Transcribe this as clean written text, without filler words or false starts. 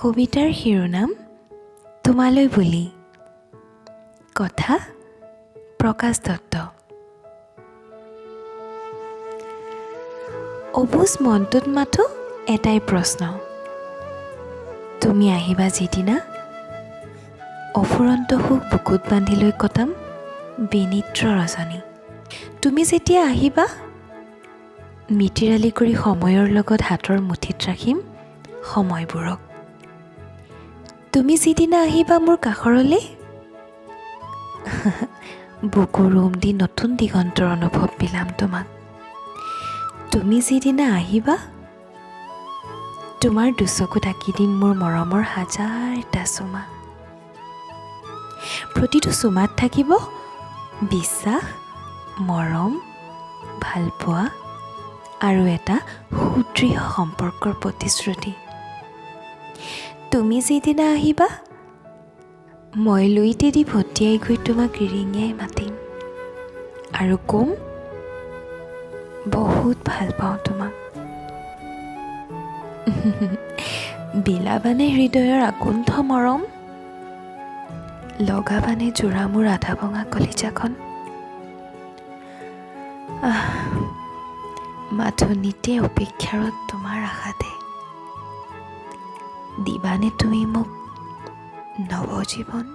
কবিতাৰ শিৰোনাম তোমালৈ বুলি। কথা প্ৰকাশ দত্ত। অবুজ মনটোত মাথো এটাই প্ৰশ্ন, তুমি আহিবা যিদিনা অফুৰন্ত সুখ বুকুত বান্ধি লৈ কটাম বিনিত্ৰ ৰজনী। তুমি যেতিয়া আহিবা মিতিৰালি কৰি সময়ৰ লগত হাতৰ মুঠিত ৰাখিম সময়বোৰক। তুমি যিদিনা আহিবা মোৰ কাষৰলৈ বুকুৰ ৰুম দি নতুন দিগন্তৰ অনুভৱ বিলাম তোমাক। তুমি যিদিনা আহিবা তোমাৰ দুচকু ঢাকি দিম মোৰ মৰমৰ হাজাৰটা চুমা। প্ৰতিটো চুমাত থাকিব বিশ্বাস, মৰম, ভালপোৱা আৰু এটা সুদৃঢ় সম্পৰ্কৰ প্ৰতিশ্ৰুতি। তুমি যিদিনা আহিবা মই লুইতে দি ভটিয়াই গৈ তোমাক ৰিঙিয়াই মাতিম আৰু কম বহুত ভাল পাওঁ তোমাক। বিলাবানে হৃদয়ৰ আকুণ্ঠ মৰম, লগাবানে জোৰা মোৰ আধা ভঙা কলিজাখন। মাথনিতে অপেক্ষাৰত তোমাৰ আশাতে দিবানে তুমি মোক নৱজীৱন।